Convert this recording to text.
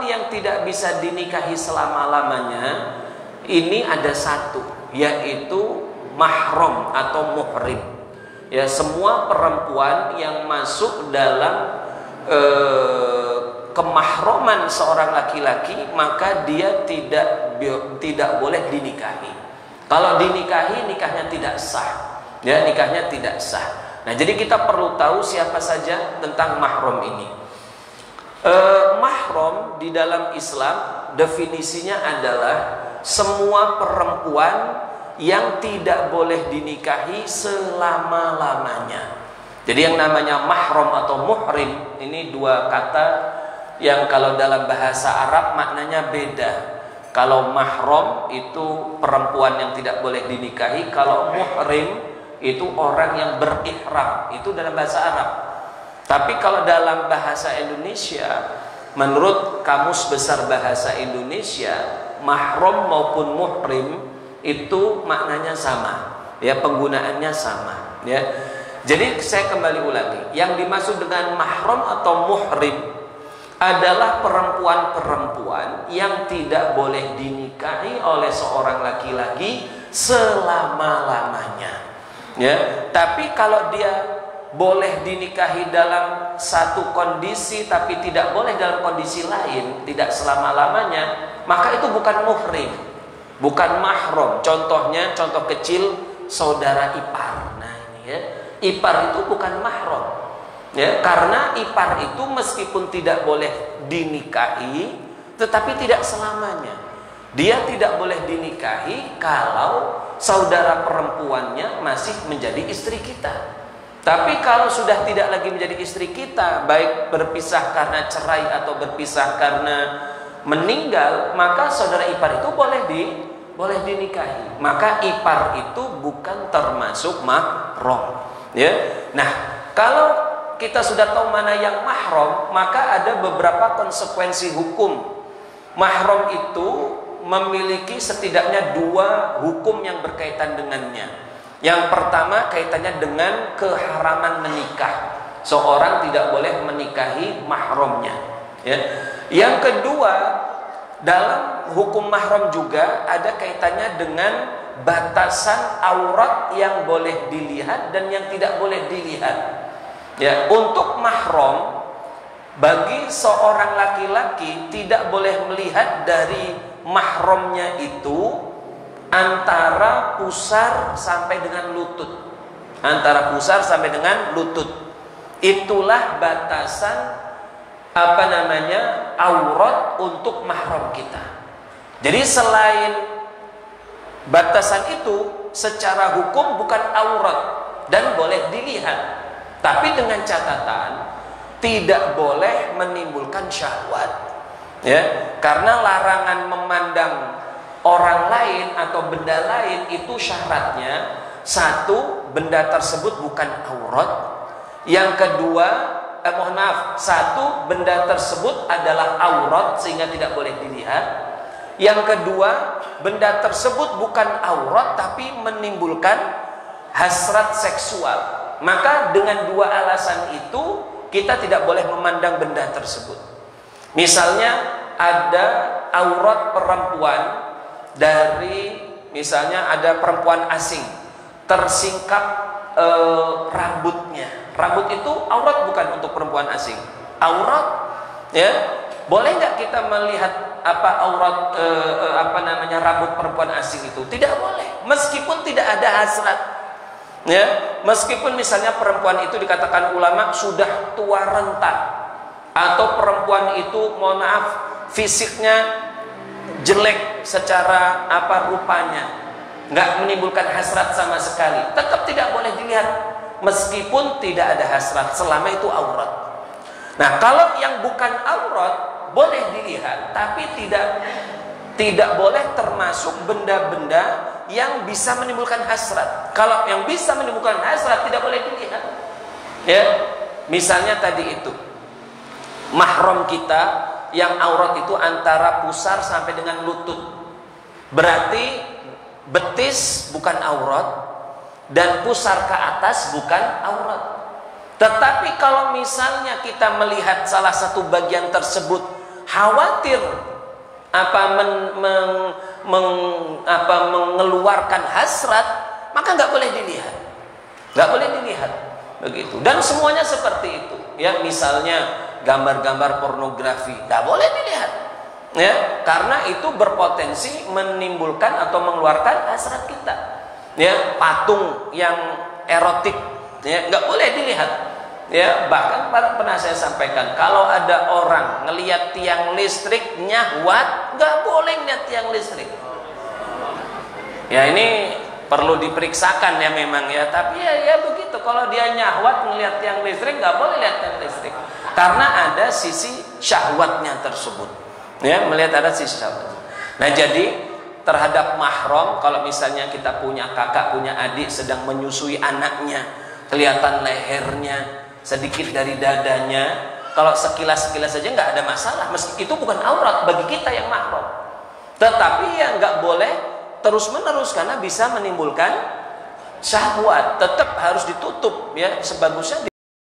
Yang tidak bisa dinikahi selama-lamanya ini ada satu, yaitu mahram atau muhrim. Ya, semua perempuan yang masuk dalam kemahroman seorang laki-laki, maka dia tidak boleh dinikahi. Kalau dinikahi, nikahnya tidak sah. Ya, nikahnya tidak sah. Nah, jadi kita perlu tahu siapa saja tentang mahram ini. Mahram di dalam Islam definisinya adalah semua perempuan yang tidak boleh dinikahi selama-lamanya. Jadi yang namanya mahram atau muhrim ini dua kata yang kalau dalam bahasa Arab maknanya beda. Kalau mahram itu perempuan yang tidak boleh dinikahi, kalau muhrim itu orang yang berihram, itu dalam bahasa Arab. Tapi kalau dalam bahasa Indonesia, menurut Kamus Besar Bahasa Indonesia, mahram maupun muhrim itu maknanya sama, ya, penggunaannya sama, ya. Jadi saya kembali ulangi, yang dimaksud dengan mahram atau muhrim adalah perempuan-perempuan yang tidak boleh dinikahi oleh seorang laki-laki selama-lamanya, ya. Tapi kalau dia boleh dinikahi dalam satu kondisi tapi tidak boleh dalam kondisi lain, tidak selama-lamanya, maka itu bukan muhrim, bukan mahram. Contohnya, contoh kecil, saudara ipar. Nah ini ya, ipar itu bukan mahram, ya, karena ipar itu meskipun tidak boleh dinikahi tetapi tidak selamanya. Dia tidak boleh dinikahi kalau saudara perempuannya masih menjadi istri kita. Tapi kalau sudah tidak lagi menjadi istri kita, baik berpisah karena cerai atau berpisah karena meninggal, maka saudara ipar itu boleh dinikahi. Maka ipar itu bukan termasuk mahram, ya. Nah, kalau kita sudah tahu mana yang mahram, maka ada beberapa konsekuensi hukum. Mahram itu memiliki setidaknya dua hukum yang berkaitan dengannya. Yang pertama kaitannya dengan keharaman menikah. Seorang tidak boleh menikahi mahramnya, ya. Yang kedua, dalam hukum mahram juga ada kaitannya dengan batasan aurat yang boleh dilihat dan yang tidak boleh dilihat. Ya, untuk mahram bagi seorang laki-laki tidak boleh melihat dari mahramnya itu antara pusar sampai dengan lutut. Antara pusar sampai dengan lutut. Itulah batasan aurat untuk mahram kita. Jadi selain batasan itu secara hukum bukan aurat dan boleh dilihat. Tapi dengan catatan tidak boleh menimbulkan syahwat. Ya, karena larangan memandang orang lain atau benda lain itu syaratnya satu, benda tersebut bukan aurat. Yang kedua, satu, benda tersebut adalah aurat sehingga tidak boleh dilihat. Yang kedua, benda tersebut bukan aurat tapi menimbulkan hasrat seksual. Maka dengan dua alasan itu kita tidak boleh memandang benda tersebut. Misalnya ada aurat perempuan dari, misalnya ada perempuan asing tersingkap rambutnya. Rambut itu aurat bukan untuk perempuan asing. Aurat, ya. Boleh nggak kita melihat aurat rambut perempuan asing itu? Tidak boleh, meskipun tidak ada hasrat. Ya, meskipun misalnya perempuan itu dikatakan ulama sudah tua renta, atau perempuan itu mohon maaf fisiknya jelek secara rupanya, nggak menimbulkan hasrat sama sekali, tetap tidak boleh dilihat meskipun tidak ada hasrat, selama itu aurat. Nah, kalau yang bukan aurat boleh dilihat, tapi tidak boleh termasuk benda-benda yang bisa menimbulkan hasrat. Kalau yang bisa menimbulkan hasrat tidak boleh dilihat. Ya, misalnya tadi itu mahram kita yang aurat itu antara pusar sampai dengan lutut. Berarti betis bukan aurat dan pusar ke atas bukan aurat. Tetapi kalau misalnya kita melihat salah satu bagian tersebut khawatir mengeluarkan hasrat, maka nggak boleh dilihat, nggak boleh dilihat begitu. Dan semuanya seperti itu ya, misalnya gambar-gambar pornografi nggak boleh dilihat ya, karena itu berpotensi menimbulkan atau mengeluarkan hasrat kita ya. Patung yang erotik ya nggak boleh dilihat ya. Bahkan pernah saya sampaikan, kalau ada orang ngelihat tiang listrik nyahwat, nggak boleh ngelihat tiang listrik ya. Ini perlu diperiksakan ya memang ya, tapi ya begitu. Kalau dia nyahwat ngelihat tiang listrik, nggak boleh lihat tiang listrik, karena ada sisi syahwatnya tersebut ya, melihat ada sisi syahwat. Nah, jadi terhadap mahram, kalau misalnya kita punya kakak, punya adik sedang menyusui anaknya, kelihatan lehernya, sedikit dari dadanya, kalau sekilas-sekilas saja nggak ada masalah, meski itu bukan aurat bagi kita yang mahram. Tetapi ya nggak boleh terus-menerus, karena bisa menimbulkan syahwat. Tetap harus ditutup ya, sebagusnya